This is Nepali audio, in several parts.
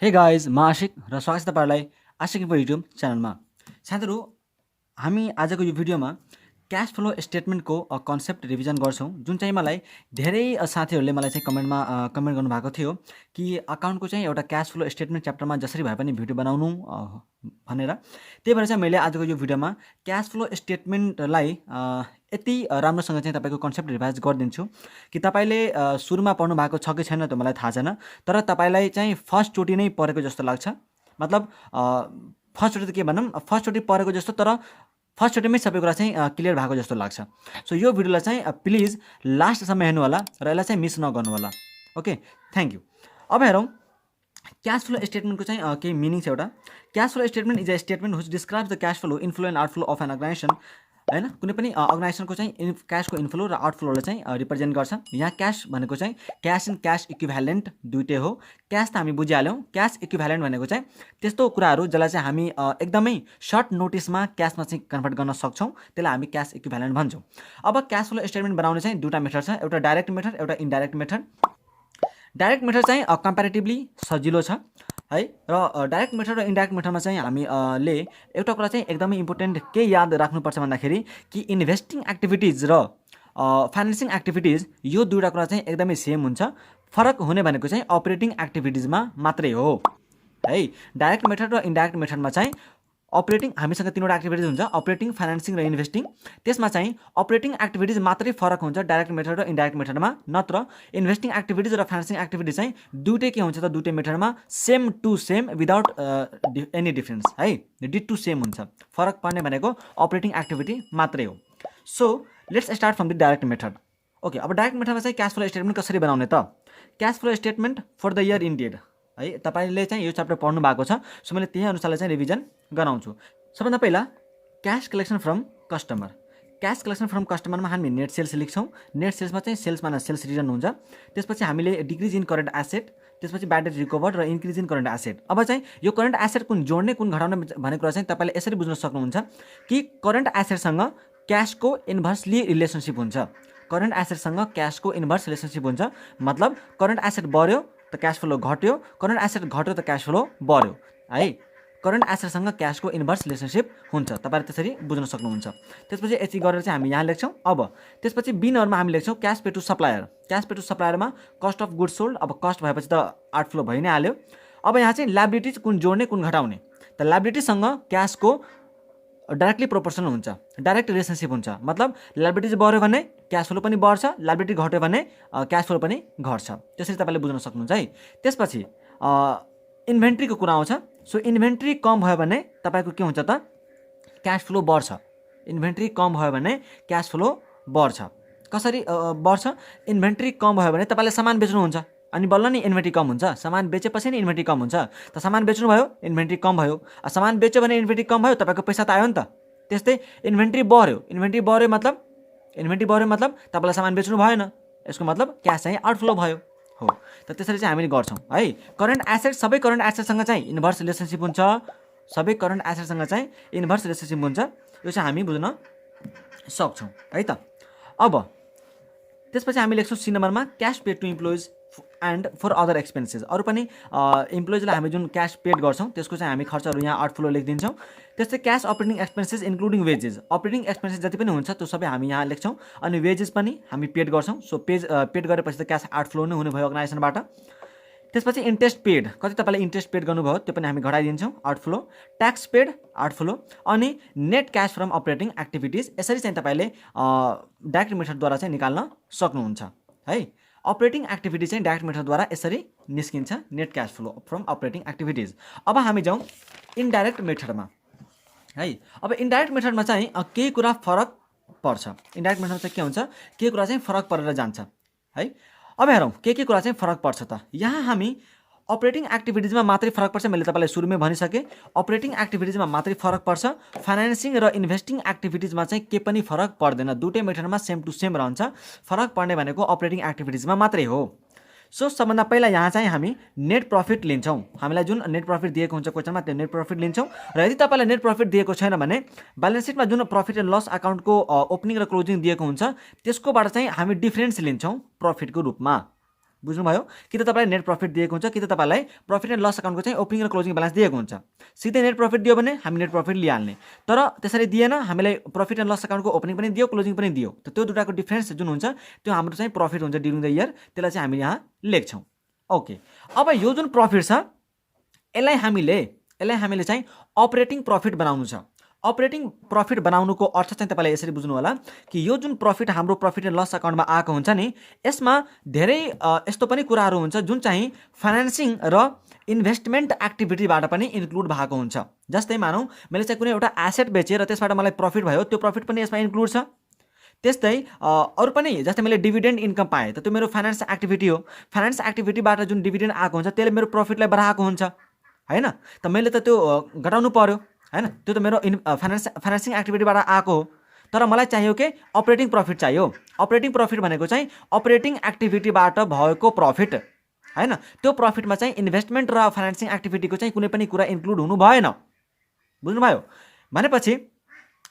हे गाइज म आशिक र स्वागत छ तपाईँहरूलाई आशिक इन्फो युट्युब च्यानलमा। साथीहरू, हामी आजको यो भिडियोमा क्यास फ्लो स्टेटमेन्टको कन्सेप्ट रिभिजन गर्छौँ, जुन चाहिँ मलाई धेरै साथीहरूले मलाई चाहिँ कमेन्ट गर्नुभएको थियो कि अकाउन्टको चाहिँ एउटा क्यास फ्लो स्टेटमेन्ट च्याप्टरमा जसरी भए पनि भिडियो बनाउनु भनेर। त्यही भएर चाहिँ मैले आजको यो भिडियोमा क्यास फ्लो स्टेटमेन्टलाई यति राम्रोसँग चाहिँ तपाईँको कन्सेप्ट रिभाइज गरिदिन्छु कि तपाईँले सुरुमा पढ्नु भएको छ कि छैन त्यो मलाई थाहा छैन, तर तपाईँलाई चाहिँ फर्स्टचोटि नै पढेको जस्तो लाग्छ। मतलब फर्स्टचोटि त के भनौँ, फर्स्टचोटि पढेको जस्तो, तर फर्स्टचोटिमै सबै कुरा चाहिँ क्लियर भएको जस्तो लाग्छ। सो यो भिडियोलाई चाहिँ प्लिज लास्टसम्म हेर्नु होला र यसलाई चाहिँ मिस नगर्नु होला। Okay, thank you. अब हेरौँ क्यास फ्लो स्टेटमेन्टको चाहिँ केही मिनिङ छ। एउटा cash flow statement is a statement which describes the cash flow, inflow and outflow of an organisation. हैन, कुनै पनि अर्गनाइजेसनको चाहिँ क्यासको इन्फ्लो र आउटफ्लोलाई चाहिँ रिप्रेजेन्ट गर्छ। यहाँ क्यास भनेको चाहिँ क्यास एन्ड क्यास इक्विभ्यालेन्ट दुइटै हो। क्यास त हामी बुझिहाल्यौँ, क्यास इक्विभ्यालेन्ट भनेको चाहिँ त्यस्तो कुराहरू जसलाई चाहिँ हामी एकदमै सर्ट नोटिसमा क्यासमा चाहिँ कन्भर्ट गर्न सक्छौँ, त्यसलाई हामी क्यास इक्विभ्यालेन्ट भन्छौँ। अब क्यास फ्लो स्टेटमेन्ट बनाउने चाहिँ दुईवटा मेथड छ, एउटा डाइरेक्ट मेथड, एउटा इन्डाइरेक्ट मेथड। डाइरेक्ट मेथड चाहिँ कम्पेरिटिभली सजिलो छ है, र डाइरेक्ट मेथड र इन्डाइरेक्ट मेथडमा चाहिँ हामीले एउटा कुरा चाहिँ एकदमै इम्पोर्टेन्ट के याद राख्नुपर्छ भन्दाखेरि कि इन्भेस्टिङ एक्टिभिटिज र फाइनेन्सिङ एक्टिभिटिज यो दुईवटा कुरा चाहिँ एकदमै सेम हुन्छ। फरक हुने भनेको चाहिँ अपरेटिङ एक्टिभिटिजमा मात्रै हो है। डाइरेक्ट मेथड र इन्डाइरेक्ट मेथडमा चाहिँ अपरेटिङ हामीसँग तीनवटा एक्टिभिटिज हुन्छ, अपरेटिङ, फाइनेन्सिङ र इन्भेस्टिङ। त्यसमा चाहिँ अपरेटिङ एक्टिभिटिज मात्रै फरक हुन्छ डाइरेक्ट मेथड र इन्डाइरेक्ट मेथडमा, नत्र इन्भेस्टिङ एक्टिभिटिज र फाइनेन्सिङ एक्टिभिटिज चाहिँ दुइटै के हुन्छ त दुइटै मेथडमा same to same without any difference है, डिड टु सेम हुन्छ। फरक पर्ने भनेको अपरेटिङ एक्टिभिटी मात्रै हो। So let's start from the direct method. Okay, अब डाइरेक्ट मेथडमा चाहिँ क्यास फ्लो स्टेटमेन्ट कसरी बनाउने त? Cash flow statement for the year ended है, तपाईँले चाहिँ यो च्याप्टर पढ्नु भएको छ, सो मैले त्यही अनुसारले चाहिँ रिभिजन गराउँछु। सबभन्दा पहिला cash collection from customer. Cash collection from कस्टमरमा हामी नेट सेल्स लेख्छौँ। नेट सेल्समा चाहिँ सेल्समा सेल्स रिटर्न हुन्छ। त्यसपछि हामीले डिक्रिज इन करेन्ट एसेट, त्यसपछि ब्याड डेट रिकभर्ड र इन्क्रिज इन करेन्ट एसेट। अब चाहिँ यो करेन्ट एसेट कुन जोड्ने कुन घटाउने भन्ने कुरा चाहिँ तपाईँले यसरी बुझ्न सक्नुहुन्छ कि करेन्ट एसेटसँग क्यासको इन्भर्सली रिलेसनसिप हुन्छ। करेन्ट एसेटसँग क्यासको इन्भर्स रिलेसनसिप हुन्छ, मतलब करेन्ट एसेट बढ्यो त क्यास फ्लो घट्यो, करेन्ट एसेट घट्यो त क्यास फ्लो बढ्यो है। करेन्ट एसेटसँग क्यासको इन्भर्स रिलेसनसिप हुन्छ, तपाईँले त्यसरी बुझ्न सक्नुहुन्छ। त्यसपछि यति गरेर चाहिँ हामी यहाँ लेख्छौँ। अब त्यसपछि बिनहरूमा हामी लेख्छौँ cash pay to supplier. Cash pay to सप्लायरमा कस्ट अफ गुड्स सोल्ड, अब कस्ट भएपछि त आउटफ्लो भइ नै हाल्यो। अब यहाँ चाहिँ लायबिलिटिज कुन जोड्ने कुन घटाउने, त लायबिलिटीसँग क्यासको डाइरेक्टली प्रोपोर्सनल हुन्छ, डाइरेक्ट रिलेसनसिप हुन्छ। मतलब लायबिलिटिज बढ्यो भने क्यास फ्लो पनि बढ्छ, लायबिलिटी घट्यो भने क्यास फ्लो पनि घट्छ। त्यसरी तपाईँले बुझ्न सक्नुहुन्छ है। त्यसपछि इन्भेन्ट्रीको कुरा आउँछ। सो इन्भेन्ट्री कम भयो भने तपाईँको के हुन्छ त, क्यास फ्लो बढ्छ। इन्भेन्ट्री कम भयो भने क्यास फ्लो बढ्छ। कसरी बढ्छ? इन्भेन्ट्री कम भयो भने तपाईँले सामान बेच्नुहुन्छ अनि बल्ल नि इन्भेन्ट्री कम हुन्छ। सामान बेचेपछि नि इन्भेन्ट्री कम हुन्छ। त सामान बेच्नुभयो, इन्भेन्ट्री कम भयो। सामान बेच्यो भने इन्भेन्ट्री कम भयो, तपाईँको पैसा त आयो नि त। त्यस्तै इन्भेन्ट्री बढ्यो, इन्भेन्ट्री बढ्यो मतलब तपाईँलाई सामान बेच्नु भएन, यसको मतलब क्यास चाहिँ आउटफ्लो भयो हो। त त्यसरी चाहिँ हामीले गर्छौँ है। करेन्ट एसेट, सबै करेन्ट एसेटसँग चाहिँ इन्भर्स रिलेसनसिप हुन्छ, सबै करेन्ट एसेटसँग चाहिँ इन्भर्स रिलेसनसिप हुन्छ। यो चाहिँ हामी बुझ्न सक्छौँ है त। अब त्यसपछि हामी लेख्छौँ सी नम्बरमा cash paid to employees and for other expenses. अरू पनि इम्प्लोइजलाई हामी जुन क्यास पेड गर्छौँ त्यसको चाहिँ हामी खर्चहरू यहाँ आउटफ्लो लेखिदिन्छौँ। त्यस्तै cash operating expenses including wages, operating expenses जति पनि हुन्छ त्यो सबै हामी यहाँ लेख्छौँ। अनि वेजेस पनि हामी पेड गर्छौँ। सो पेड गरेपछि त क्यास आउटफ्लो नै हुने भयो अर्गनाइजेसनबाट। त्यसपछि इन्ट्रेस्ट पेड, कति तपाईँले इन्ट्रेस्ट पेड गर्नुभयो त्यो पनि हामी घटाइदिन्छौँ, आउटफ्लो। Tax paid outflow. अनि net cash from operating activities. यसरी चाहिँ तपाईँले डाइरेक्ट मेथडद्वारा चाहिँ निकाल्न सक्नुहुन्छ है। अपरेटिङ एक्टिभिटी चाहिँ डाइरेक्ट मेथडद्वारा यसरी निस्किन्छ, net cash flow from operating activities. अब हामी जाउँ इन्डाइरेक्ट मेथडमा है। अब इन्डाइरेक्ट मेथडमा चाहिँ केही कुरा फरक पर्छ। इन्डाइरेक्ट मेथडमा चाहिँ के हुन्छ, केही कुरा चाहिँ फरक परेर जान्छ है। अब हेरौँ के कुरा चाहिँ फरक पर्छ त। यहाँ हामी अपरेटिङ एक्टिभिटिजमा मात्रै फरक पर्छ, मैले तपाईँलाई सुरुमै भनिसकेँ। अपरेटिङ एक्टिभिटिजमा मात्रै फरक पर्छ, फाइनेन्सिङ र इन्भेस्टिङ एक्टिभिटिजमा चाहिँ के पनि फरक पर्दैन। दुइटै मेथडमा सेम टु सेम रहन्छ। फरक पर्ने भनेको अपरेटिङ एक्टिभिटिजमा मात्रै हो। सो सबभन्दा पहिला यहाँ चाहिँ हामी नेट प्रफिट लिन्छौँ। हामीलाई जुन नेट प्रफिट दिएको हुन्छ क्वेसनमा त्यो नेट प्रफिट लिन्छौँ। र यदि तपाईँलाई नेट प्रफिट दिएको छैन भने ब्यालेन्स सिटमा जुन प्रफिट एन्ड लस अकाउन्टको ओपनिङ र क्लोजिङ दिएको हुन्छ त्यसकोबाट चाहिँ हामी डिफरेन्स लिन्छौँ प्रफिटको रूपमा बुझ्नुभयो? कि त तपाईँलाई नेट प्रफिट दिएको हुन्छ, कि त तपाईँलाई प्रफिट एन्ड लस अकाउन्टको चाहिँ ओपनिङ र क्लोजिङ ब्यालेन्स दिएको हुन्छ। सिधै नेट प्रफिट दियो भने हामी नेट प्रफिट लिइहाल्ने, तर त्यसरी दिएन, हामीलाई प्रफिट एन्ड लस अकाउन्टको ओपनिङ पनि दियो, क्लोजिङ पनि दियो, त त्यो दुटाको डिफ्रेन्स जुन हुन्छ त्यो हाम्रो चाहिँ प्रफिट हुन्छ ड्युरिङ द इयर, त्यसलाई चाहिँ हामी यहाँ लेख्छौँ। ओके, अब यो जुन प्रफिट छ यसलाई हामीले चाहिँ अपरेटिङ प्रफिट बनाउनु छ। अपरेटिङ प्रफिट बनाउनुको अर्थ चाहिँ तपाईँलाई यसरी बुझ्नु होला कि यो जुन प्रफिट हाम्रो प्रफिट एन्ड लस अकाउन्टमा आएको हुन्छ नि, यसमा धेरै यस्तो पनि कुराहरू हुन्छ जुन चाहिँ फाइनेन्सिङ र इन्भेस्टमेन्ट एक्टिभिटीबाट पनि इन्क्लुड भएको हुन्छ। जस्तै मानौँ मैले चाहिँ कुनै एउटा एसेट बेचेँ र त्यसबाट मलाई प्रफिट भयो, त्यो प्रफिट पनि यसमा इन्क्लुड छ। त्यस्तै अरू पनि, जस्तै मैले डिभिडेन्ड इन्कम पाएँ, त त्यो मेरो फाइनेन्स एक्टिभिटी हो। फाइनेन्स एक्टिभिटीबाट जुन डिभिडेन्ड आएको हुन्छ त्यसले मेरो प्रफिटलाई बढाएको हुन्छ, होइन? त मैले त त्यो घटाउनु पर्यो, होइन? त्यो त मेरो फाइनेन्सिङ एक्टिभिटीबाट आएको हो, तर मलाई चाहियो के अपरेटिङ प्रफिट चाहियो। अपरेटिङ प्रफिट भनेको चाहिँ अपरेटिङ एक्टिभिटीबाट भएको प्रफिट, होइन? त्यो प्रफिटमा चाहिँ इन्भेस्टमेन्ट र फाइनेन्सिङ एक्टिभिटीको चाहिँ कुनै पनि कुरा इन्क्लुड हुनु भएन। बुझ्नुभयो? भनेपछि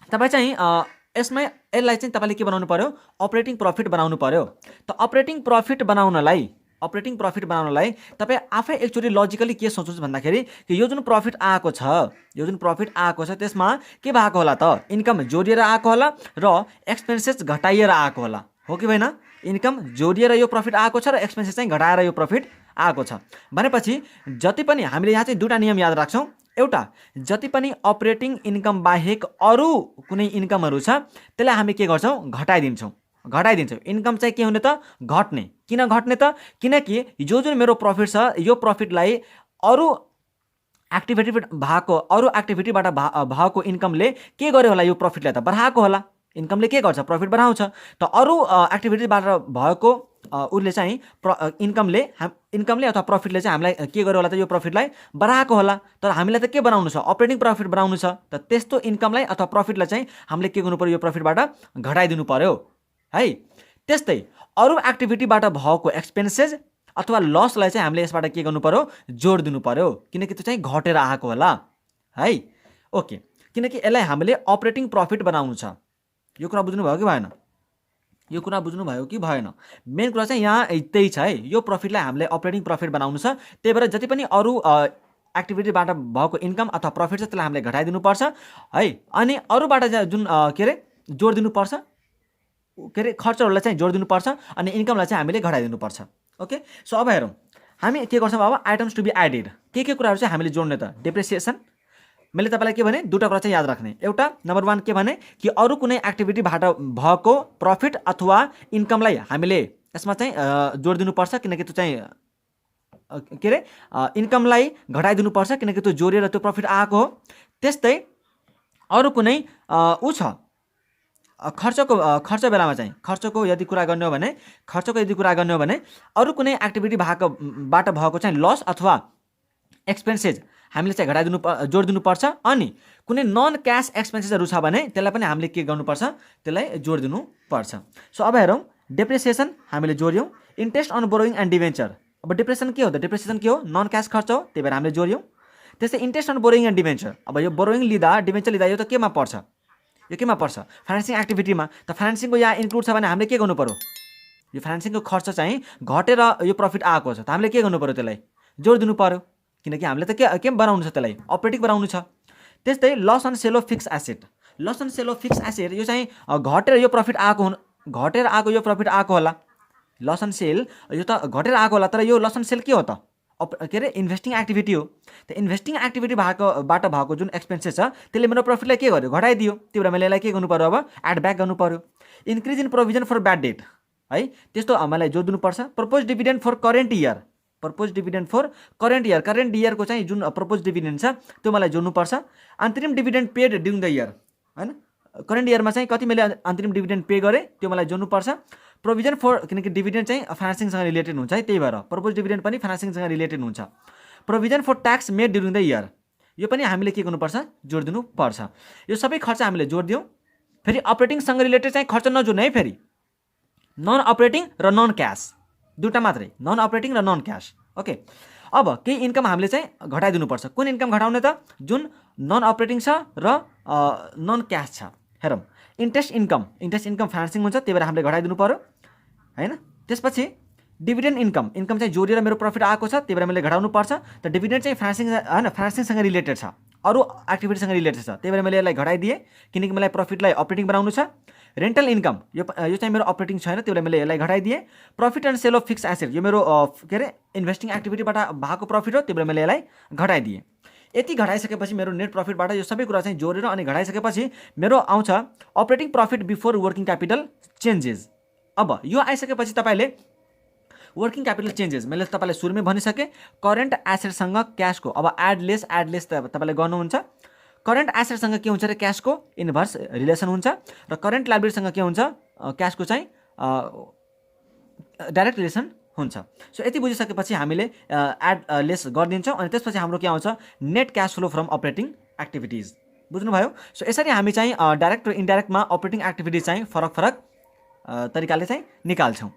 तपाईँ चाहिँ यसलाई चाहिँ तपाईँले के बनाउनु पर्यो? अपरेटिङ प्रफिट बनाउनु पर्यो। त अपरेटिङ प्रफिट बनाउनलाई तपाईँ आफै एकचोटि लजिकली के सोच्नुहोस् भन्दाखेरि कि यो जुन प्रफिट आएको छ त्यसमा के भएको होला त? इन्कम जोडिएर आएको होला र एक्सपेन्सेस घटाइएर आएको होला, हो कि होइन? इन्कम जोडिएर यो प्रफिट आएको छ र एक्सपेन्सेस चाहिँ घटाएर यो प्रफिट आएको छ। भनेपछि जति पनि हामीले यहाँ चाहिँ दुईवटा नियम याद राख्छौँ। एउटा, जति पनि अपरेटिङ इन्कम बाहेक अरू कुनै इन्कमहरू छ त्यसलाई हामी के गर्छौँ? घटाइदिन्छौँ। इन्कम चाहिँ के हुने त? घट्ने। किन घट्ने त? किनकि यो जुन मेरो प्रफिट छ यो प्रफिटलाई अरू एक्टिभिटीबाट भएको इन्कमले के गर्यो होला? यो प्रफिटलाई त बढाएको होला। इन्कमले के गर्छ? प्रफिट बढाउँछ। त अरू एक्टिभिटीबाट भएको उसले चाहिँ इन्कमले अथवा प्रफिटले चाहिँ हामीलाई के गर्यो होला त? यो प्रफिटलाई बढाएको होला। तर हामीलाई त के बनाउनु छ? अपरेटिङ प्रफिट बनाउनु छ। त त्यस्तो इन्कमलाई अथवा प्रफिटलाई चाहिँ हामीले के गर्नु पर्यो? यो प्रफिटबाट घटाइदिनु पर्यो है। त्यस्तै अरू एक्टिभिटीबाट भएको एक्सपेन्सेस अथवा लसलाई चाहिँ हामीले यसबाट के गर्नु पर्यो? जोड दिनु पर्यो, किनकि त्यो चाहिँ घटेर आएको होला है। ओके, किनकि यसलाई हामीले अपरेटिङ प्रफिट बनाउनु छ। यो कुरा बुझ्नुभयो कि भएन? मेन कुरा चाहिँ यहाँ त्यही छ है। यो प्रफिटलाई हामीले अपरेटिङ प्रफिट बनाउनु छ। त्यही भएर जति पनि अरू एक्टिभिटीबाट भएको इन्कम अथवा प्रफिट छ त्यसलाई हामीले घटाइदिनुपर्छ है। अनि अरूबाट जुन जोडिदिनुपर्छ, खर्चहरूलाई चाहिँ जोडिदिनुपर्छ अनि इन्कमलाई चाहिँ हामीले घटाइदिनुपर्छ। ओके, सो अब हेरौँ हामी के गर्छौँ। अब आइटम्स टु बी एडेड के कुराहरू चाहिँ हामीले जोड्ने त? डेप्रिसिएसन। मैले तपाईँलाई के भने दुईवटा कुरा चाहिँ याद राख्ने। एउटा, नम्बर 1 के भने कि अरू कुनै एक्टिभिटीबाट भएको प्रफिट अथवा इन्कमलाई हामीले यसमा चाहिँ जोडिदिनुपर्छ, किनकि त्यो चाहिँ इन्कमलाई घटाइदिनुपर्छ, किनकि त्यो जोडिएर त्यो प्रफिट आएको हो। त्यस्तै अरू कुनै छ खर्च बेलामा चाहिँ खर्चको यदि कुरा गर्ने हो भने अरू कुनै एक्टिभिटीबाट भएको चाहिँ लस अथवा एक्सपेन्सेस हामीले चाहिँ जोडिदिनुपर्छ। अनि कुनै नन क्यास एक्सपेन्सेसहरू छ भने त्यसलाई पनि हामीले के गर्नुपर्छ? त्यसलाई जोडिदिनुपर्छ। सो अब हेरौँ, डेप्रिसिएसन हामीले जोड्यौँ। Interest on borrowing and debenture. अब डेप्रिसिएसन के हो त? डेप्रिसिएसन के हो? नन क्यास खर्च हो, त्यही भएर हामीले जोड्यौँ। त्यस्तै interest on borrowing and debenture. अब यो बोरोइङ लिँदा डिभेन्चर लिँदा यो त केमा पर्छ? फाइनेन्सिङ एक्टिभिटीमा। त फाइनेन्सिङको यहाँ इन्क्लुड छ भने हामीले के गर्नु पर्यो? यो फाइनेन्सिङको खर्च चाहिँ घटेर यो प्रफिट आएको छ, त हामीले के गर्नु पर्यो? त्यसलाई जोडिदिनु पर्यो, किनकि हामीले त के बनाउनु छ? त्यसलाई अपरेटिङ बनाउनु छ। त्यस्तै loss on sale of fix asset. यो चाहिँ घटेर यो प्रफिट आएको होला। लस अन सेल यो त घटेर आएको होला, तर यो लस अन सेल के हो त? इन्भेस्टिङ एक्टिभिटी हो। त इन्भेस्टिङ एक्टिभिटीबाट भएको जुन एक्सपेन्सेस छ त्यसले मेरो प्रफिटलाई के गर्यो? घटाइदियो। त्यही भएर मैले यसलाई के गर्नु पर्यो? अब एड ब्याक गर्नु पर्यो। Increase in provision for bad debt है, त्यस्तो हामीलाई जोड्नुपर्छ। Propose dividend for current year. Current इयरको चाहिँ जुन प्रपोज डिभिडेन्ड छ त्यो मलाई जोड्नुपर्छ। अन्तरिम dividend paid during the year, होइन? करेन्ट इयरमा चाहिँ कति मैले अन्तरिम डिभिडेन्ड पे गरेँ त्यो मलाई जोड्नुपर्छ। प्रोभिजन फर, किनकि डिभिडेन्ड चाहिँ फाइनेन्सिङसँग रिलेटेड हुन्छ है, त्यही भएर प्रपोज डिभिडेन्ड पनि फाइनेन्सिङसँग रिलेटेड हुन्छ। Provision for tax made during the year, यो पनि हामीले के गर्नुपर्छ? जोडिदिनुपर्छ। यो सबै खर्च हामीले जोडिदियौँ। फेरि अपरेटिङसँग रिलेटेड चाहिँ खर्च नजोड्ने है, फेरि नन अपरेटिङ र नन क्यास दुईवटा मात्रै, नन अपरेटिङ र नन क्यास। ओके, अब केही इन्कम हामीले चाहिँ घटाइदिनुपर्छ। कुन इन्कम घटाउने त? जुन नन अपरेटिङ छ र नन क्यास छ। हेरौँ, इन्ट्रेस्ट इन्कम फाइनेन्सिङ हुन्छ, त्यही भएर हामीले घटाइदिनु पर्यो, होइन? त्यसपछि डिभिडेन्ड इन्कम चाहिँ जोडेर मेरो प्रफिट आएको छ, त्यही भएर मैले घटाउनु पर्छ। त डिभिडेन्ड चाहिँ फाइनेन्सिङ होइन, फाइनेन्सिङसँग रिलेटेड छ, अरू एक्टिभिटीसँग रिलेटेड छ, त्यही भएर मैले यसलाई घटाइदिएँ किनकि मलाई प्रफिटलाई अपरेटिङ बनाउनु छ। रेन्टल इन्कम यो चाहिँ मेरो अपरेटिङ छैन, त्यही भएर मैले यसलाई घटाइदिएँ। Profit and sale of fix asset यो मेरो के अरे इन्भेस्टिङ एक्टिभिटीबाट भएको प्रफिट हो, त्यही भएर मैले यसलाई घटाइदिएँ। यति घटाइसकेपछि मेरो नेट प्रफिटबाट यो सबै कुरा चाहिँ जोडेर अनि घटाइसकेपछि मेरो आउँछ operating profit before working capital changes. अब यो आइसकेपछि तपाईँले वर्किङ क्यापिटल चेन्जेस मैले तपाईँलाई सुरुमै भनिसकेँ, करेन्ट एसेटसँग क्यासको अब एडलेस तपाईँले गर्नुहुन्छ। करेन्ट एसेटसँग के हुन्छ र क्यासको इन्भर्स रिलेसन हुन्छ, र करेन्ट लायबिलिटीसँग के हुन्छ क्यासको चाहिँ डाइरेक्ट रिलेसन हुन्छ। सो यति बुझिसकेपछि हामीले एड लेस गरिदिन्छौँ अनि त्यसपछि हाम्रो के आउँछ net cash flow from operating activities. बुझ्नुभयो? सो यसरी हामी चाहिँ डाइरेक्ट र इन्डाइरेक्टमा अपरेटिङ एक्टिभिटिज चाहिँ फरक फरक तरिकाले चाहिँ निकाल्छौँ।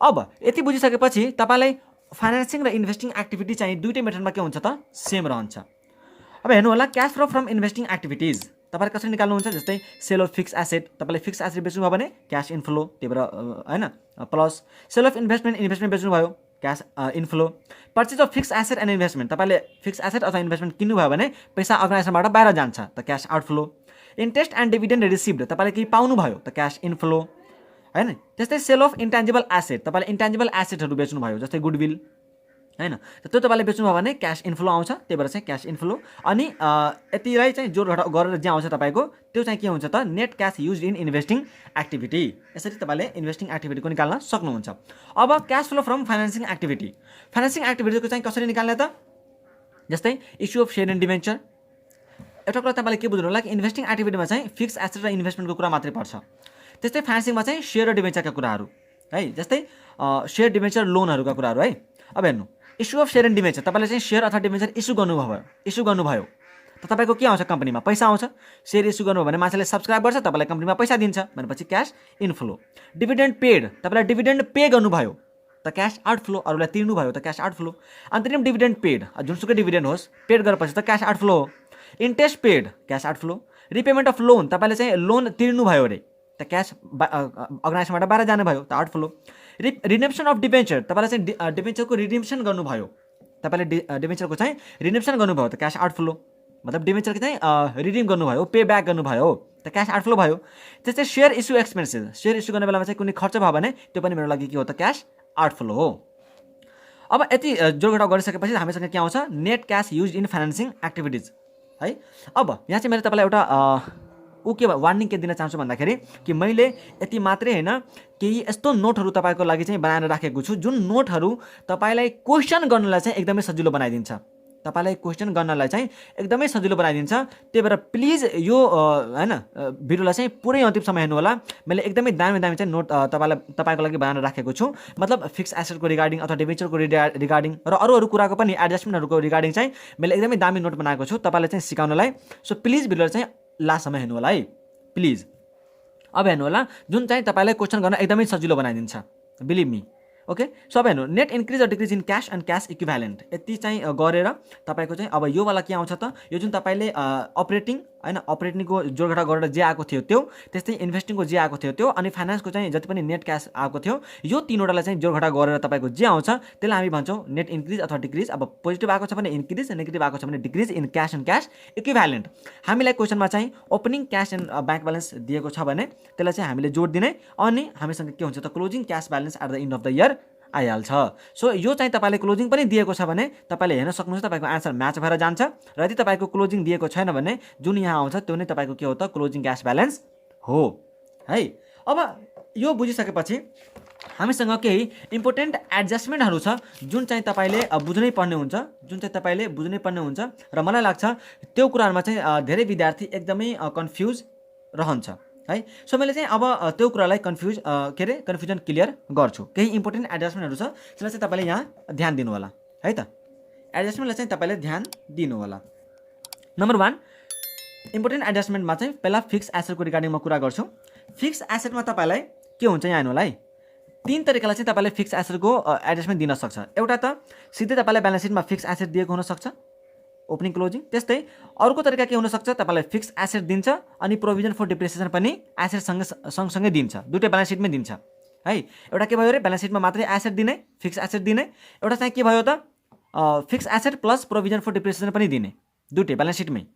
अब यति बुझिसकेपछि तपाईँलाई फाइनेन्सिङ र इन्भेस्टिङ एक्टिभिटी चाहिँ दुईटै मेथडमा के हुन्छ त सेम रहन्छ। अब हेर्नु होला cash flow from investing activities तपाईँले कसरी निकाल्नुहुन्छ, जस्तै सेल अफ फिक्स एसेट, तपाईँले फिक्स एसेट बेच्नुभयो भने क्यास इन्फ्लो, त्यही भएर होइन प्लस सेल अफ इन्भेस्टमेन्ट बेच्नुभयो cash inflow. Purchase of fix asset and investment तपाईँले फिक्स एसेट अथवा इन्भेस्टमेन्ट किन्नुभयो भने पैसा अर्गनाइजेसनबाट बाहिर जान्छ त cash outflow. Interest and dividend received तपाईँले केही पाउनुभयो त क्यास इन्फ्लो हैन। त्यस्तै सेल अफ इन्टेन्जिबल एसेट तपाईँले इन्टेन्जिबल एसेटहरू बेच्नुभयो जस्तै गुडविल हैन, त्यो तपाईँले बेच्नुभयो भने क्यास इन्फ्लो आउँछ, त्यही भएर चाहिँ क्यास इन्फ्लो। अनि यतिलाई चाहिँ जोड घटाउ गरेर जे आउँछ तपाईँको त्यो चाहिँ के हुन्छ त net cash use in investing activity. यसरी तपाईँले इन्भेस्टिङ एक्टिभिटीको निकाल्न सक्नुहुन्छ। अब cash flow from financing activity, financing एक्टिभिटीको चाहिँ कसरी निकाल्ने त, जस्तै issue of share and debenture. एउटा कुरा तपाईँले के बुझ्नु होला कि इन्भेस्टिङ एक्टिभिटीमा चाहिँ फिक्स एसेट र इन्भेस्टमेन्टको कुरा मात्रै पर्छ। त्यस्तै फाइनेन्सिङमा चाहिँ सेयर र डिभेन्चरका कुराहरू है, जस्तै सेयर डिभेन्चर लोनहरूका कुराहरू है। अब हेर्नु issue of share and debenture तपाईँले चाहिँ सेयर अथवा डिभेन्चर इस्यु गर्नुभयो त तपाईँको के आउँछ कम्पनीमा पैसा आउँछ। सेयर इस्यु गर्नुभयो भने मान्छेले सब्सक्राइब गर्छ, तपाईँलाई कम्पनीमा पैसा दिन्छ भनेपछि क्यास इन्फ्लो। डिभिडेन्ड पेड तपाईँलाई डिभिडेन्ड पे गर्नुभयो त क्यास आउटफ्लो, अरूलाई तिर्नुभयो त क्यास आउटफ्लो। अन्तरिम डिभिडेन्ड पेड जुनसुकै डिभिडेन्ड होस् पेड गरेपछि त क्यास आउटफ्लो हो। Interest paid cash outflow. Repayment of loan तपाईँले चाहिँ लोन तिर्नुभयो अरे त क्यास अर्गनाइजेसनबाट बाहिर जानुभयो त आउटफ्लो। रिडेम्पसन अफ डिभेन्चर तपाईँले चाहिँ डिभेन्चरको रिडिम्सन गर्नुभयो, तपाईँले डिभेन्चरको चाहिँ रिडिम्सन गर्नुभयो त क्यास आउटफ्लो, मतलब डिभेन्चरको चाहिँ रिडिम गर्नुभयो पे ब्याक गर्नुभयो त क्यास आउटफ्लो भयो। त्यस्तै share issue expenses, share issue गर्ने बेलामा चाहिँ कुनै खर्च भयो भने त्यो पनि मेरो लागि के हो त क्यास आउटफ्लो हो। अब यति जोडघटाउ गरिसकेपछि हामीसँग के आउँछ net cash use in financing activities है। अब यहाँ चाहिँ मैले तपाईँलाई एउटा के वार्निङ के दिन चाहन्छु भन्दाखेरि कि मैले यति मात्रै होइन केही यस्तो नोटहरू तपाईँको लागि चाहिँ बनाएर राखेको छु जुन नोटहरू तपाईँलाई क्वेसन गर्नलाई चाहिँ एकदमै सजिलो बनाइदिन्छ, तपाईँलाई क्वेसन गर्नलाई चाहिँ एकदमै सजिलो बनाइदिन्छ। त्यही भएर प्लिज यो होइन भिडियोलाई चाहिँ पुरै अन्तिमसम्म हेर्नु होला। मैले एकदमै दामी चाहिँ नोट तपाईँको लागि बनाएर राखेको छु, मतलब फिक्स एसेटको रिगार्डिङ अथवा डिभेन्चरको रिगार्डिङ र अरू कुराको पनि एडजस्टमेन्टहरूको रिगार्डिङ चाहिँ मैले एकदमै दामी नोट बनाएको छु तपाईँलाई चाहिँ सिकाउनलाई। सो प्लिज भिडियोलाई चाहिँ लास्टसम्म हेर्नु होला है प्लिज। अब हेर्नु होला जुन चाहिँ तपाईँलाई क्वेसन गर्न एकदमै सजिलो बनाइदिन्छ, बिलिभ मी। ओके, सो अब हेर्नु net increase or decrease in cash and cash equivalent यति चाहिँ गरेर तपाईँको चाहिँ अब योवाला के आउँछ त, यो जुन तपाईँले अपरेटिङ होइन अपरेटिङको जोडघटा गरेर जे आएको थियो त्यो, त्यस्तै इन्भेस्टिङको जे आएको थियो त्यो, अनि फाइनेन्सको चाहिँ जति पनि नेट क्यास आएको थियो यो तीनवटालाई चाहिँ जोडघटा गरेर तपाईँको जे आउँछ त्यसलाई हामी भन्छौँ नेट इन्क्रिज अथवा डिक्रिज। अब पोजिटिभ आएको छ भने इन्क्रिज, नेगेटिभ आएको छ भने decrease in cash and cash equivalent. हामीलाई क्वेसनमा चाहिँ opening cash and bank balance दिएको छ भने त्यसलाई चाहिँ हामीले जोड दिने, अनि हामीसँग के हुन्छ त closing cash balance at the end of the year आइहाल्छ। सो यो चाहिँ तपाईँले क्लोजिङ पनि दिएको छ भने तपाईँले हेर्न सक्नुहुन्छ तपाईँको आन्सर म्याच भएर जान्छ, र यदि तपाईँको क्लोजिङ दिएको छैन भने जुन यहाँ आउँछ त्यो नै तपाईँको के हो त क्लोजिङ क्यास ब्यालेन्स हो है। अब यो बुझिसकेपछि हामीसँग केही इम्पोर्टेन्ट एडजस्टमेन्टहरू छ जुन चाहिँ तपाईँले बुझ्नै पर्ने हुन्छ, र मलाई लाग्छ त्यो कुराहरूमा चाहिँ धेरै विद्यार्थी एकदमै कन्फ्युज रहन्छ है। सो मैले चाहिँ अब त्यो कुरालाई कन्फ्युजन क्लियर गर्छु। केही इम्पोर्टेन्ट एडजस्टमेन्टहरू छ त्यसलाई चाहिँ तपाईँले यहाँ ध्यान दिनु होला है त। एडजस्टमेन्टलाई चाहिँ तपाईँले ध्यान दिनु होला। नम्बर 1 इम्पोर्टेन्ट एडजस्टमेन्टमा चाहिँ पहिला फिक्स एसेटको रिगार्डिङमा कुरा गर्छु। फिक्स एसेटमा तपाईँलाई के हुन्छ यहाँ हेर्नु होला है, 3 तरिकाले चाहिँ तपाईँले फिक्स एसेटको एडजस्टमेन्ट दिन सक्छ। एउटा त सिधै तपाईँलाई ब्यालेन्स सिटमा फिक्स एसेट दिएको हुनसक्छ ओपनिङ क्लोजिङ। त्यस्तै अर्को तरिका के हुनसक्छ तपाईँलाई फिक्स एसेट दिन्छ अनि प्रोभिजन फर डिप्रिसिएसन पनि एसेट सँगसँगै दिन्छ, दुईटै ब्यालेन्स सिटमै दिन्छ है। एउटा के भयो रे ब्यालेन्स सिटमा मात्रै एसेट दिने, फिक्स एसेट दिने, एउटा चाहिँ के भयो त fix asset plus provision for depreciation पनि दिने, दुईटै ब्यालेन्स सिटमै।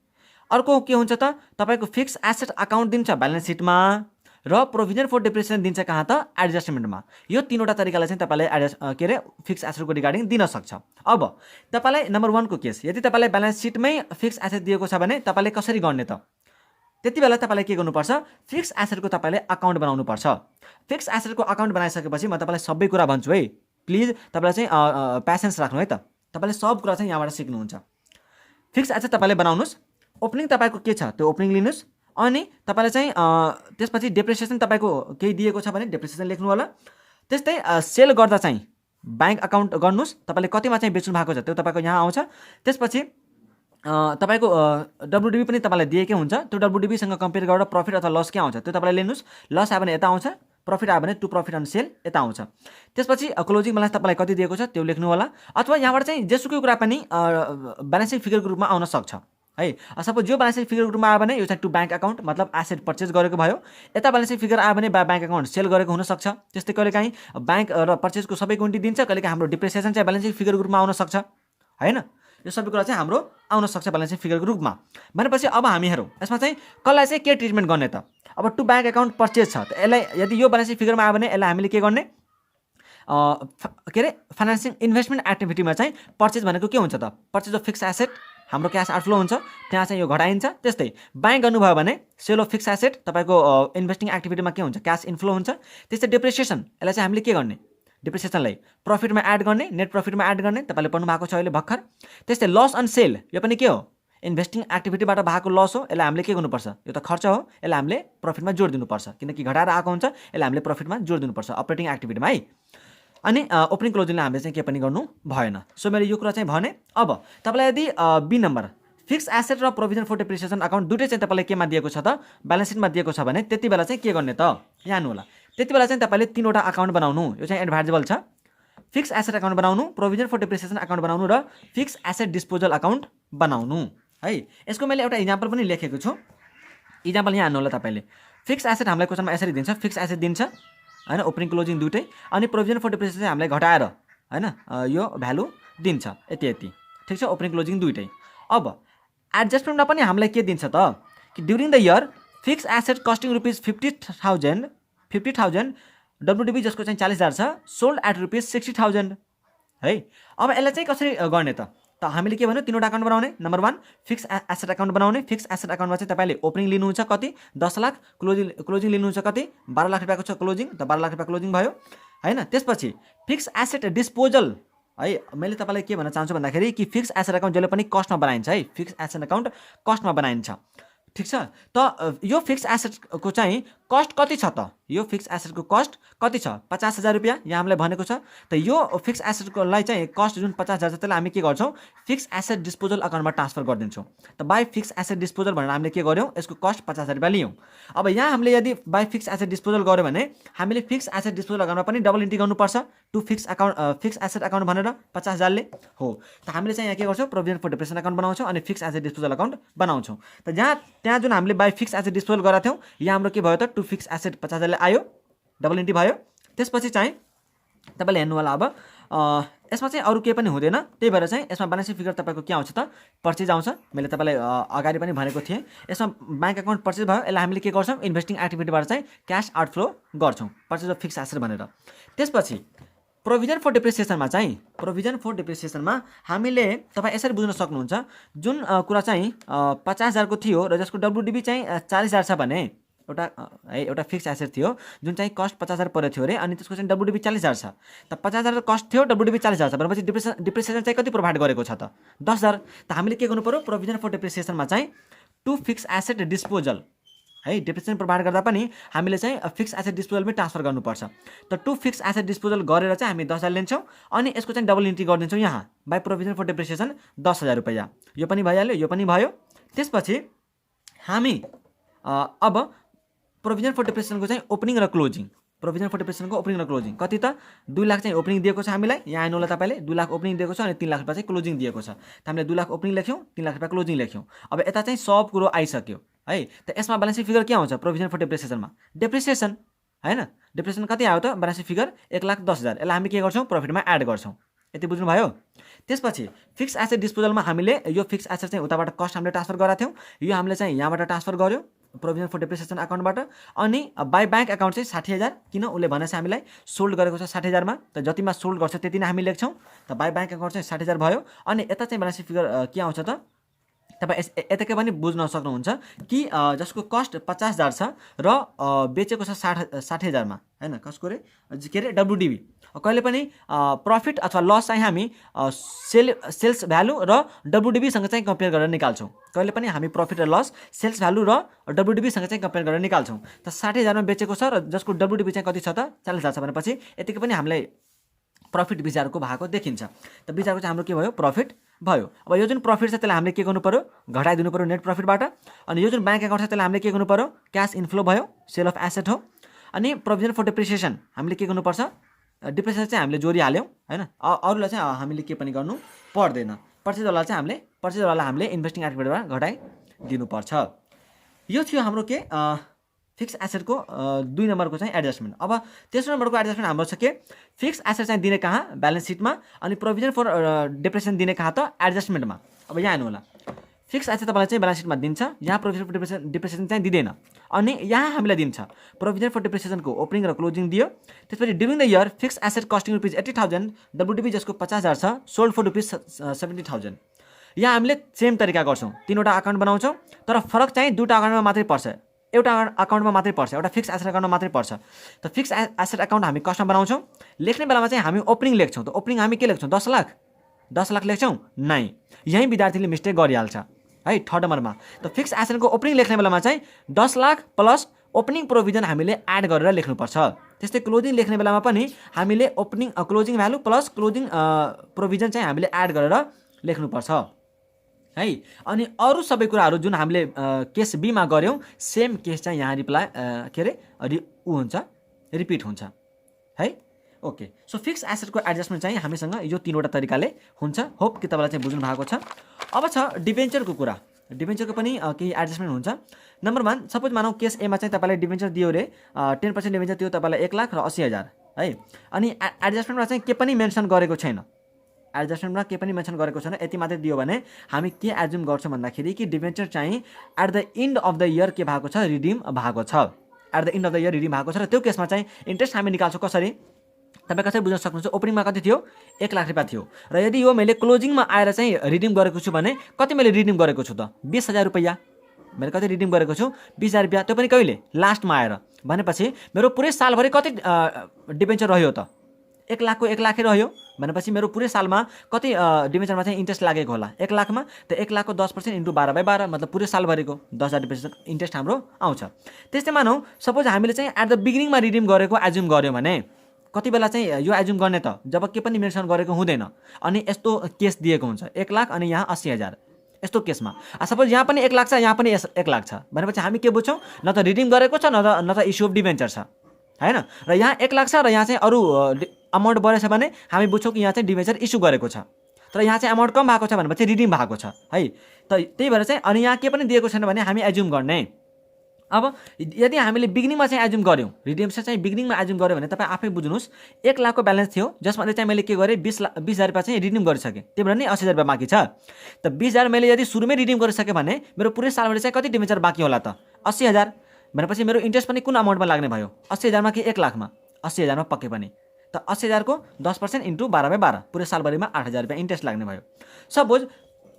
अर्को के हुन्छ त तपाईँको फिक्स एसेट अकाउन्ट दिन्छ ब्यालेन्स सिटमा र प्रोभिजन फर डिप्रिसिएसन दिन्छ कहाँ त एडजस्टमेन्टमा। यो तीनवटा तरिकाले चाहिँ तपाईँलाई के अरे फिक्स एसेटको रिगार्डिङ दिन सक्छ। अब तपाईँलाई नम्बर 1 को केस, यदि तपाईँलाई ब्यालेन्स सिटमै फिक्स एसेट दिएको छ भने तपाईँले कसरी गर्ने त, त्यति बेला तपाईँले के गर्नुपर्छ, फिक्स एसेटको तपाईँले अकाउन्ट बनाउनुपर्छ। फिक्स एसेटको अकाउन्ट बनाइसकेपछि म तपाईँलाई सबै कुरा भन्छु है, प्लिज तपाईँलाई चाहिँ प्यासेन्स राख्नु है त, तपाईँले सब कुरा चाहिँ यहाँबाट सिक्नुहुन्छ। फिक्स एसेट तपाईँले बनाउनुहोस्, ओपनिङ तपाईँको के छ त्यो ओपनिङ लिनुहोस्, अनि तपाईँले चाहिँ त्यसपछि डेप्रिसिएसन तपाईँको केही दिएको छ भने डेप्रिसिएसन लेख्नु होला। त्यस्तै सेल गर्दा चाहिँ ब्याङ्क अकाउन्ट गर्नुहोस्, तपाईँले कतिमा चाहिँ बेच्नु भएको छ त्यो तपाईँको यहाँ आउँछ। त्यसपछि तपाईँको डब्लुडिबी पनि तपाईँलाई दिएकै हुन्छ, त्यो डब्लुडिबीसँग कम्पेयर गरेर प्रफिट अथवा लस के आउँछ त्यो तपाईँले लिनुहोस्। लस आयो भने यता आउँछ, प्रफिट आयो भने टु प्रफिट एन्ड सेल यता आउँछ। त्यसपछि क्लोजिङ ब्यालेन्स तपाईँलाई कति दिएको छ त्यो लेख्नु होला, अथवा यहाँबाट चाहिँ जेसुकै कुरा पनि ब्यालेन्स सिट फिगरको रूपमा आउन सक्छ है। सपोज यो ब्यालेन्स सिट फिगरको रूपमा आयो भने यो चाहिँ टु ब्याङ्क अकाउन्ट मतलब एसेट परचेज गरेको भयो, यता ब्यालेन्स सिट फिगर आयो भने ब्याङ्क अकाउन्ट सेल गरेको हुनसक्छ। त्यस्तै कहिलेकाहीँ ब्याङ्क र परचेजको सबै क्वान्टिटी दिन्छ, कहिलेकाहीँ हाम्रो डिप्रिसिएसन चाहिँ ब्यालेन्स सिट फिगरको रूपमा आउन सक्छ हैन। यो सबै कुरा चाहिँ हाम्रो आउन सक्छ ब्यालेन्स सिट फिगरको रूपमा। भनेपछि अब हामी हेरौँ यसमा चाहिँ कसलाई चाहिँ के ट्रिटमेन्ट गर्ने त। अब टु ब्याङ्क अकाउन्ट परचेज छ त यसलाई यदि यो ब्यालेन्स सिट फिगरमा आयो भने यसलाई हामीले के गर्ने, के अरे फाइनेन्सिङ इन्भेस्टमेन्ट एक्टिभिटीमा चाहिँ परचेज भनेको के हुन्छ त, परचेज अफ फिक्स एसेट हाम्रो क्यास आउटफ्लो हुन्छ, त्यहाँ चाहिँ यो घटाइन्छ। त्यस्तै ब्याङ्क गर्नुभयो भने सेल अफ फिक्स एसेट तपाईँको इन्भेस्टिङ एक्टिभिटीमा के हुन्छ, क्यास इन्फ्लो हुन्छ। त्यस्तै डेप्रिसिएसन यसलाई चाहिँ हामीले के गर्ने, डिप्रिसिएसनलाई प्रफिटमा एड गर्ने, नेट प्रफिटमा एड गर्ने, तपाईँले पढ्नु भएको छ अहिले भर्खर। त्यस्तै लस अन सेल यो पनि के हो, इन्भेस्टिङ एक्टिभिटीबाट भएको लस हो, यसलाई हामीले के गर्नुपर्छ, यो त खर्च हो, यसलाई हामीले प्रफिटमा जोड दिनुपर्छ, किनकि घटाएर आएको हुन्छ, यसलाई हामीले प्रफिटमा जोड दिनुपर्छ अपरेटिङ एक्टिभिटीमा है। अनि ओपनिङ क्लोजिङले हामीले चाहिँ के पनि गर्नु भएन। सो मैले यो कुरा चाहिँ भने। अब तपाईँलाई यदि बी नम्बर फिक्स एसेट र प्रोभिजन फर डिप्रिसिएसन अकाउन्ट दुइटै चाहिँ तपाईँले केमा दिएको छ त, ब्यालेन्स सिटमा दिएको छ भने त्यति बेला चाहिँ के गर्ने त, यहाँ होला। त्यति बेला चाहिँ तपाईँले 3वटा अकाउन्ट बनाउनु, यो चाहिँ एडभाइजेबल छ। फिक्स एसेट अकाउन्ट बनाउनु, प्रोभिजन फर डिप्रिसिएसन अकाउन्ट बनाउनु र फिक्स एसेट डिस्पोजल अकाउन्ट बनाउनु है। यसको मैले एउटा इक्जाम्पल पनि लेखेको छु, इक्जाम्पल यहाँ हान्नु होला तपाईँले। फिक्स एसेट हामीलाई क्वेसनमा यसरी दिन्छ, फिक्स एसेट दिन्छ हैन, ओपनिङ क्लोजिङ दुइटै, अनि प्रोभिजन फर डिप्रिसिएसन चाहिँ हामीलाई घटाएर हैन यो भ्यालु दिन्छ यति यति, ठिक छ, ओपनिङ क्लोजिङ दुइटै। अब एडजस्टमेन्टमा पनि हामीलाई के दिन्छ त कि during the year fix asset costing rupees 50,000 डब्लुडिबी जसको चाहिँ 40,000 छ, सोल्ड एट रुपिस 60,000 है। अब यसलाई चाहिँ कसरी गर्ने त हामीले के भन्यो, 3वटा अकाउन्ट बनाउने। नम्बर 1 फिक्स एसेट अकाउन्ट बनाउने। फिक्स एसेट अकाउन्टमा चाहिँ तपाईँले ओपनिङ लिनुहुन्छ कति, 10 लाख, क्लोजिङ लिनुहुन्छ कति, 12 लाख रुपियाँको छ क्लोजिङ, त 12 लाख रुपियाँ क्लोजिङ भयो हैन। त्यसपछि फिक्स एसेट डिस्पोजल है, मैले तपाईँलाई के भन्न चाहन्छु भन्दाखेरि कि फिक्स एसेट अकाउन्ट जहिले पनि कस्टमा बनाइन्छ है, फिक्स एसेट अकाउन्ट कस्टमा बनाइन्छ, ठिक छ। त यो फिक्स एसेटको चाहिँ कस्ट कति छ त, यो फिक्स एसेटको कस्ट कति छ, 50,000 रुपियाँ यहाँ हामीलाई भनेको छ। त यो फिक्स एसेटकोलाई चाहिँ कस्ट जुन 50,000 छ त्यसलाई हामी के गर्छौँ, फिक्स एसेट डिस्पोजल अकाउन्टमा ट्रान्सफर गरिदिन्छौँ। त बाई फिक्स एसेट डिस्पोजल भनेर हामीले के गर्यौँ, यसको कस्ट 50,000 रुपियाँ लियौँ। अब यहाँ हामीले यदि बाई फिक्स एसेट डिस्पोजल गऱ्यो भने हामीले फिक्स एसेट डिस्पोजल अकाउन्टमा पनि डबल इन्ट्री गर्नुपर्छ, टु फिक्स एसेट अकाउन्ट भनेर 50,000ले हो। त हामीले चाहिँ यहाँ के गर्छौँ, प्रोभिजन फर डिप्रिसिएसन अकाउन्ट बनाउँछौँ अनि फिक्स एसेट डिस्पोजल अकाउन्ट बनाउँछौँ। त त्यहाँ जुन हामीले बाई फिक्स एसेट डिस्पोजल गरेका थियौँ, यहाँ हाम्रो के भयो त, टु फिक्स एसेट 50,000ले आयो, डबल इन्ट्री भयो। त्यसपछि चाहिँ तपाईँले हेर्नु होला। अब यसमा चाहिँ अरू केही पनि हुँदैन, त्यही भएर चाहिँ यसमा ब्यालेन्स सिट फिगर तपाईँको के आउँछ त, परचेज आउँछ। मैले तपाईँलाई अगाडि पनि भनेको थिएँ, यसमा ब्याङ्क अकाउन्ट परचेज भयो, यसलाई हामीले के गर्छौँ, इन्भेस्टिङ एक्टिभिटीबाट चाहिँ क्यास आउटफ्लो गर्छौँ, परचेज अफ फिक्स एसेट भनेर। त्यसपछि प्रोभिजन फर डिप्रिसिएसनमा चाहिँ, प्रोभिजन फर डिप्रिसिएसनमा हामीले तपाईँ यसरी बुझ्न सक्नुहुन्छ, जुन कुरा चाहिँ 50,000को थियो र जसको डब्लुडिबी चाहिँ 40,000 छ भने एउटा फिक्स एसेट थियो जुन चाहिँ कस्ट 50,000 परेको थियो अरे, अनि त्यसको चाहिँ डब्लुडिबी 40,000 छ। त 50,000 कस्ट थियो, डब्लुडिबी 40,000 छ भनेपछि डिप्रिसिएसन चाहिँ कति प्रोभाइड गरेको छ त, 10,000। त हामीले के गर्नु पर्यो, प्रोभिजन फर डिप्रिसिएसनमा चाहिँ टु फिक्स एसेट डिस्पोजल है, डिप्रिसिएसन प्रोभाइड गर्दा पनि हामीले चाहिँ फिक्स एसेट डिस्पोजलमै ट्रान्सफर गर्नुपर्छ। त टु फिक्स एसेट डिस्पोजल गरेर चाहिँ हामी 10,000 लिन्छौँ अनि यसको चाहिँ डबल इन्ट्री गरिदिन्छौँ यहाँ बाई प्रोभिजन फर डिप्रिसिएसन 10,000 रुपियाँ, यो पनि भइहाल्यो, यो पनि भयो। त्यसपछि हामी अब प्रोभिजन फर डिप्रिसिएसनको चाहिँ ओपनिङ र क्लोजिङ, प्रोभिजन फर डिप्रिसिएसनको ओपनिङ र क्लोजिङ कति त, 2 लाख चाहिँ ओपनिङ दिएको छ हामीलाई, यहाँ आउनु होला तपाईँले, 2 लाख ओपनिङ दिएको छ अनि 3 लाख रुपियाँ चाहिँ क्लोजिङ दिएको छ। त हामीले 2 लाख ओपनिङ लेख्यौँ, 3 लाख रुपियाँ क्लोजिङ लेख्यौँ। अब यता चाहिँ सब कुरो आइसक्यो है। त यसमा ब्यालेन्स सिट फिगर के आउँछ, प्रोभिजन फर डिप्रिसिएसनमा डेप्रिसिएसन हैन। डिप्रेसन कति आयो त ब्यालेन्स सिट फिगर 1,10,000 यसलाई हामी के गर्छौँ प्रोफिटमा एड गर्छौँ। यति बुझ्नुभयो। त्यसपछि फिक्स एसेट डिस्पोजलमा हामीले यो फिक्स एसेट चाहिँ उताबाट कस्ट हामीले ट्रान्सफर गरेका थियौँ, यो हामीले चाहिँ यहाँबाट ट्रान्सफर गर्यो प्रोभिजन फर डेप्रिसिएसन अकाउन्टबाट। अनि बाई ब्याङ्क अकाउन्ट चाहिँ 60,000 किन उसले भनेपछि हामीलाई सोल्ड गरेको छ 60,000 मा, त जतिमा सोल्ड गर्छ त्यति नै हामी लेख्छौँ। त बाई ब्याङ्क अकाउन्ट चाहिँ 60,000 भयो। अनि यता चाहिँ ब्यालेन्स सिट फिगर के आउँछ त तपाईँ यताकै पनि बुझ्न सक्नुहुन्छ कि जसको कस्ट 50,000 छ र बेचेको छ 60,000 मा हैन, कसको रे के अरे WDB। कहिले पनि प्रफिट अथवा लस चाहिँ हामी सेल्स भ्यालु र WDB सँग चाहिँ कम्पेयर गरेर निकाल्छौँ। कहिले पनि हामी प्रफिट र लस सेल्स भ्यालु र WDB सँग चाहिँ कम्पेयर गरेर निकाल्छौँ। त 60,000 मा बेचेको छ र जसको WDB चाहिँ कति छ त 40,000 छ भनेपछि यतिकै पनि हामीलाई प्रफिट विचारको भएको देखिन्छ। त विचारको चाहिँ हाम्रो के भयो प्रफिट भयो। अब यो जुन प्रफिट छ त्यसलाई हामीले के गर्नु पर्यो घटाइदिनु पर्यो नेट प्रफिटबाट। अनि यो जुन ब्याङ्क अकाउन्ट छ त्यसलाई हामीले के गर्नु पर्यो क्यास इन्फ्लो भयो, सेल अफ एसेट हो। अनि प्रोभिजन फर डेप्रिसिएसन हामीले के गर्नुपर्छ डिप्रेसन चाहिँ हामीले जोडिहाल्यौँ हैन, अरूलाई चाहिँ हामीले के पनि गर्नु पर्दैन। पर्चेजवाला चाहिँ हामीले इन्भेस्टिङ एक्टिभिटीबाट घटाइदिनुपर्छ। यो थियो हाम्रो के फिक्स एसेटको 2 नम्बरको चाहिँ एडजस्टमेन्ट। अब तेस्रो नम्बरको एडजस्टमेन्ट हाम्रो छ के फिक्स एसेट चाहिँ दिने कहाँ ब्यालेन्स सिटमा, अनि प्रोभिजन फर डेप्रिसिएसन दिने कहाँ त एडजस्टमेन्टमा। अब यहाँ हेर्नु होला फिक्स एसेट तपाईँलाई चाहिँ ब्यालेन्स सिटमा दिन्छ, यहाँ प्रोभिजन फर डेप्रिसिएसन चाहिँ दिँदैन। अनि यहाँ हामीलाई दिन्छ प्रोभिजन फर डेप्रिसिएसनको ओपनिङ र क्लोजिङ दियो। त्यसपछि during the year fix asset costing rupees 80,000 WDB जसको 50,000 छ सोल्ड फर रुपिज 70,000। यहाँ हामीले सेम तरिका गर्छौँ, 3वटा अकाउन्ट बनाउँछौँ तर फरक चाहिँ 2वटा अकाउन्टमा मात्रै पर्छ, एउटा अकाउन्टमा मात्रै पर्छ, एउटा फिक्स एसेट अकाउन्टमा मात्रै पर्छ। त फिक्स एसेट अकाउन्ट हामी कस्टमा बनाउँछौँ, लेख्ने बेलामा चाहिँ हामी ओपनिङ लेख्छौँ। त ओपनिङ हामी के लेख्छौँ 10 लाख लेख्छौँ नै, यहीँ विद्यार्थीले मिस्टेक गरिहाल्छ है 3rd नम्बरमा। त फिक्स एसेटको ओपनिङ लेख्ने बेलामा चाहिँ 10 लाख प्लस ओपनिङ प्रोभिजन हामीले एड गरेर लेख्नुपर्छ। त्यस्तै क्लोजिङ लेख्ने बेलामा पनि हामीले opening closing value plus closing provision चाहिँ हामीले एड गरेर लेख्नुपर्छ है। अनि अरू सबै कुराहरू जुन हामीले केस बीमा गऱ्यौँ सेम केस चाहिँ यहाँ हुन्छ रिपिट हुन्छ है। ओके, सो फिक्स एसेटको एडजस्टमेन्ट चाहिँ हामीसँग यो 3वटा तरिकाले हुन्छ। होप कि तपाईँलाई चाहिँ बुझ्नु भएको छ। अब छ डिबेन्चरको कुरा। डिबेन्चरको पनि केही एडजस्टमेन्ट हुन्छ। नम्बर 1 सपोज मानौँ केस एमा चाहिँ तपाईँले डिबेन्चर दियो रे 10% डिबेन्चर दियो तपाईँलाई 1 लाख र 80,000 है। अनि एडजस्टमेन्टमा चाहिँ के पनि मेन्सन गरेको छैन, एडजस्टमेन्टमा के पनि मेन्सन गरेको छैन, यति मात्रै दियो भने हामी के एज्युम गर्छौँ भन्दाखेरि कि डिबेन्चर चाहिँ at the end of the year के भएको छ रिडिम भएको छ, at the end of the year redeem भएको छ। र त्यो केसमा चाहिँ इन्ट्रेस्ट हामी निकाल्छौँ कसरी तपाईँ कसरी बुझ्न सक्नुहुन्छ। ओपनिङमा कति थियो 1 लाख रुपियाँ थियो र यदि यो मैले क्लोजिङमा आएर चाहिँ रिडिम गरेको छु भने कति मैले रिडिम गरेको छु त 20,000 रुपियाँ मैले कति रिडिम गरेको छु 20,000 रुपियाँ, त्यो पनि कहिले लास्टमा आएर भनेपछि मेरो पुरै सालभरि कति डिबेन्चर रह्यो त 1 लाखको 1 लाखै रह्यो भनेपछि मेरो पुरै सालमा कति डिबेन्चरमा चाहिँ इन्ट्रेस्ट लागेको होला 1 लाखमा। त 1 लाखको 10% इन्टु 12/12 मतलब पुरै सालभरिको 10,000 डिबेन्चर इन्ट्रेस्ट हाम्रो आउँछ। त्यस्तै मानौँ सपोज हामीले चाहिँ एट द बिगिनिङमा रिडिम गरेको एज्युम गऱ्यो भने कति बेला चाहिँ यो एज्युम गर्ने त जब के पनि मेन्सन गरेको हुँदैन अनि यस्तो केस दिएको हुन्छ 1 लाख अनि यहाँ 80,000 यस्तो केसमा सपोज यहाँ पनि 1 लाख छ यहाँ पनि 1 लाख छ भनेपछि हामी के बुझ्छौँ न त रिडिम गरेको छ न त इस्यु अफ डिबेन्चर छ हैन। र यहाँ 1 लाख छ र यहाँ चाहिँ अरू अमाउन्ट बढेछ भने हामी बुझ्छौँ कि यहाँ चाहिँ डिबेन्चर इस्यु गरेको छ, तर यहाँ चाहिँ अमाउन्ट कम भएको छ भनेपछि रिडिम भएको छ है। त त्यही भएर चाहिँ अनि यहाँ के पनि दिएको छैन भने हामी एज्युम गर्ने। अब यदि हामीले बिगिनिङमा चाहिँ एज्युम गऱ्यौँ रिडिम्सन चाहिँ बिगिनिङमा एज्युम गऱ्यो भने तपाईँ आफै बुझ्नुहोस् 1 लाखको ब्यालेन्स थियो जसमा चाहिँ मैले के गरेँ 20,000 रुपियाँ चाहिँ रिडिम गरिसकेँ, त्यही भएर नि 80,000 रुपियाँ बाँकी छ। त 20,000 मैले यदि सुरुमै रिडिम गरिसकेँ भने मेरो पुरै सालभरि चाहिँ कति डिबेन्चर बाँकी होला त 80,000 भनेपछि मेरो इन्ट्रेस्ट पनि कुन अमाउन्टमा लाग्ने भयो 80,000मा कि 1 लाखमा 80,000मा पक्कै पनि। त 80,000 को 10% इन्टु 12/12 पुरै सालभरिमा 8,000 रुपियाँ इन्ट्रेस्ट लाग्ने भयो।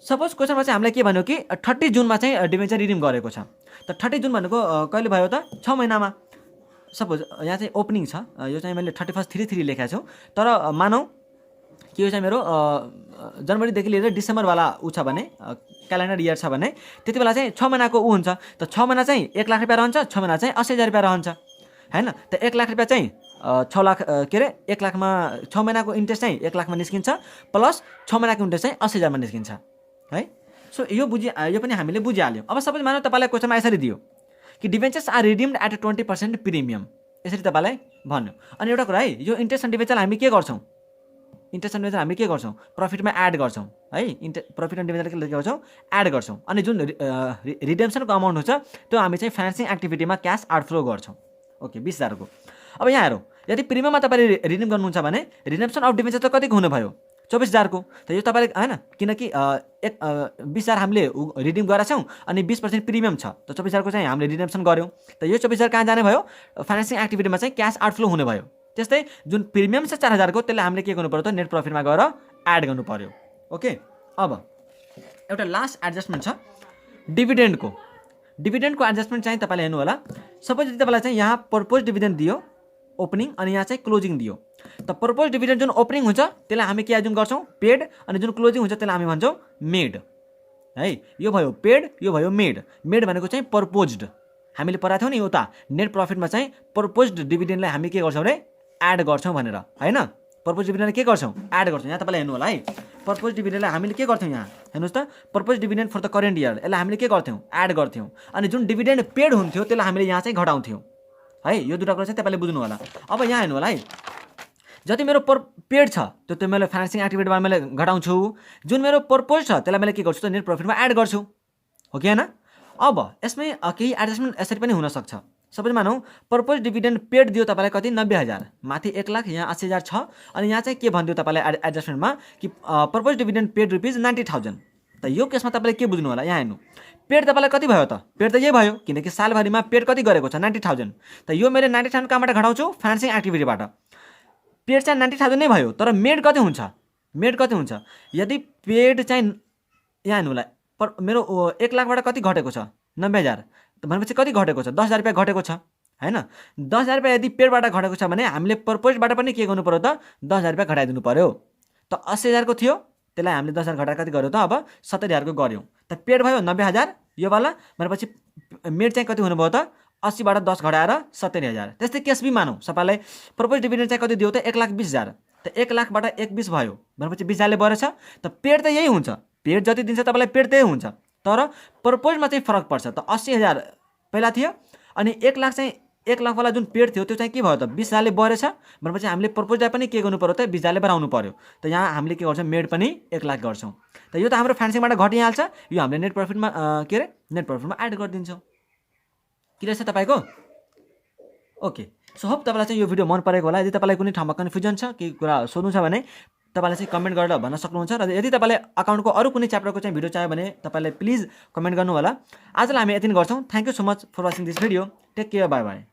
सपोज क्वेसनमा चाहिँ हामीलाई के भन्यो कि 30 जुनमा चाहिँ डिबेन्चर रिडिम गरेको छ। त 30 जुन भनेको कहिले भयो त 6 महिनामा। सपोज यहाँ चाहिँ ओपनिङ छ यो चाहिँ मैले 31/3 लेखेको छु, तर मानौँ कि यो चाहिँ मेरो जनवरीदेखि लिएर डिसेम्बरवाला ऊ छ भने क्यालेन्डर इयर छ भने त्यति बेला चाहिँ 6 महिनाको ऊ हुन्छ। त 6 महिना चाहिँ 1 लाख रुपियाँ रहन्छ, 6 महिना चाहिँ 80,000 रुपियाँ रहन्छ हैन। त 1 लाख रुपियाँ चाहिँ 6 लाख के अरे 1 लाखमा 6 महिनाको इन्ट्रेस्ट चाहिँ 1 लाखमा निस्किन्छ प्लस 6 महिनाको इन्ट्रेस्ट चाहिँ 80,000मा निस्किन्छ है। सो यो पनि हामीले बुझिहाल्यौँ। अब सपोज मानौँ तपाईँलाई क्वेसनमा यसरी दियो कि डिबेन्चर्स आर रिडिम्ड एट 20% प्रिमियम, यसरी तपाईँलाई भन्यो। अनि एउटा कुरा है यो इन्ट्रेस्ट एन्ड डिबेन्चर हामी के गर्छौँ प्रफिटमा एड गर्छौँ है। प्रफिट एन्ड डिबेन्चर के गर्छौँ एड गर्छौँ। अनि जुन रिडेम्सनको अमाउन्ट हुन्छ त्यो हामी चाहिँ फाइनेन्सिङ एक्टिभिटीमा क्यास आउटफ्लो गर्छौँ ओके 20,000 को। अब यहाँ हेरौँ, यदि प्रिमियममा तपाईँले रिडिम गर्नुहुन्छ भने रिडेम्सन अफ डिबेन्चर चाहिँ कतिको हुनुभयो 24,000 को। त यो तपाईँले हैन, किनकि 20,000 हामीले रिडिम गरेका छौँ अनि 20% प्रिमियम छ, त 24,000 को चाहिँ हामीले रिडेम्सन गऱ्यौँ। त यो 24,000 कहाँ जाने भयो, फाइनेन्सिङ एक्टिभिटीमा चाहिँ क्यास आउटफ्लो हुने भयो। त्यस्तै जुन प्रिमियम छ 4,000 को त्यसलाई हामीले के गर्नु पर्यो त नेट प्रफिटमा गएर एड गर्नु पर्यो। ओके, अब एउटा लास्ट एडजस्टमेन्ट छ डिभिडेन्डको। डिभिडेन्डको एडजस्टमेन्ट चाहिँ तपाईँले हेर्नु होला। सपोज यदि तपाईँलाई चाहिँ यहाँ पर्पोज डिभिडेन्ड दियो ओपनिङ अनि यहाँ चाहिँ क्लोजिङ दियो, त पर्पोज डिभिडेन्ड जुन ओपनिङ हुन्छ त्यसलाई हामी के एज्युम गर्छौँ पेड, अनि जुन क्लोजिङ हुन्छ त्यसलाई हामी भन्छौँ मेड है। यो भयो पेड, यो भयो मेड। मेड भनेको चाहिँ पर्पोज्ड, हामीले पढाएको थियौँ नि उता नेट प्रफिटमा चाहिँ पर्पोज्ड डिभिडेन्डलाई हामी के गर्छौँ अरे एड गर्छौँ भनेर हैन। पर्पोज डिभिडेन्डलाई के गर्छौँ एड गर्छौँ। यहाँ तपाईँले हेर्नु होला है, पर्पोज डिभिडेन्डलाई हामीले के गर्थ्यौँ यहाँ हेर्नुहोस् त, proposed dividend for the current year यसलाई हामीले के गर्थ्यौँ एड गर्थ्यौँ, अनि जुन डिभिडेन्ड पेड हुन्थ्यो त्यसलाई हामीले यहाँ चाहिँ घटाउँथ्यौँ है। यो दुईवटा कुरा चाहिँ तपाईँले बुझ्नु होला। अब यहाँ हेर्नु होला है, जति मेरो पेड छ त्यो मैले फाइनेन्सिङ एक्टिभिटीमा मैले घटाउँछु, जुन मेरो पर्पोज छ त्यसलाई मैले के गर्छु त नेट प्रफिटमा एड गर्छु, हो कि होइन। अब यसमै केही एडजस्टमेन्ट यसरी पनि हुनसक्छ। सपोज मानौँ पर्पोज डिभिडेन्ड पेड दियो तपाईँलाई कति 90,000, माथि 1,00,000 यहाँ 80,000 छ, अनि यहाँ चाहिँ के भनिदियो तपाईँलाई एडजस्टमेन्टमा कि पर्पोज डिभिडेन्ड पेड रुपिज 90,000। त यो केसमा तपाईँले के बुझ्नु होला, यहाँ हेर्नु पेड तपाईँलाई कति भयो त, पेड त यही भयो किनकि सालभरिमा पेड कति गरेको छ 90,000। त यो मैले 90,000 कहाँबाट घटाउँछु फाइनेन्सिङ एक्टिभिटीबाट। पेड चाहिँ 90,000 नै भयो, तर मेड कति हुन्छ, मेड कति हुन्छ यदि पेड चाहिँ यहाँ हेर्नु होला मेरो 1,00,000बाट कति घटेको छ 90,000, त भनेपछि कति घटेको छ 10,000 रुपियाँ घटेको छ हैन। 10,000 रुपियाँ यदि पेडबाट घटेको छ भने हामीले पर्पोजबाट पनि के गर्नु पर्यो त 10,000 रुपियाँ घटाइदिनु पर्यो। त 80,000 को थियो त्यसलाई हामीले 10,000 घटाएर कति गर्यो त अब 70,000 को गर्यौँ। त पेड भयो 90,000 यो वाला, भनेपछि मेड चाहिँ कति हुनुभयो त 80बाट 10 घटाएर 70,000। त्यस्तै केस बी मानौँ सबैलाई पर्पोज डिभिडेन्ड चाहिँ कति दियो त 1,20,000, त 1,00,000बाट 1,20 भयो भनेपछि 20,000ले बढेछ। त पेड त यही हुन्छ, पेड जति दिन्छ तपाईँलाई पेड त्यही हुन्छ, तर पर्पोजमा चाहिँ फरक पर्छ। त 80,000 पहिला थियो अनि 1,00,000 चाहिँ 1,00,000 वाला जुन पेड थियो त्यो चाहिँ के भयो त 20,000ले बढेछ भनेपछि हामीले पर्पोजलाई पनि के गर्नु पर्यो त 20,000ले बढाउनु पर्यो। त यहाँ हामीले के गर्छौँ मेड पनि 1,00,000 गर्छौँ। त यो त हाम्रो फाइनेन्सिङबाट घटिहाल्छ, यो हामीले नेट प्रफिटमा के अरे नेट प्रफिटमा एड गरिदिन्छौँ। क्लियर छ तपाईँको? ओके, सो होप तपाईँलाई चाहिँ यो भिडियो मन परेको होला। यदि तपाईँलाई कुनै ठाउँमा कन्फ्युजन छ, केही कुरा सोध्नु छ भने तपाईँले चाहिँ कमेन्ट गरेर भन्न सक्नुहुन्छ, र यदि तपाईँले अकाउन्टको अरू कुनै च्याप्टरको चाहिँ भिडियो चाहियो भने तपाईँले प्लिज कमेन्ट गर्नु होला। आजलाई हामी यति नै गर्छौँ। Thank you so much for watching this video. Take care, bye by.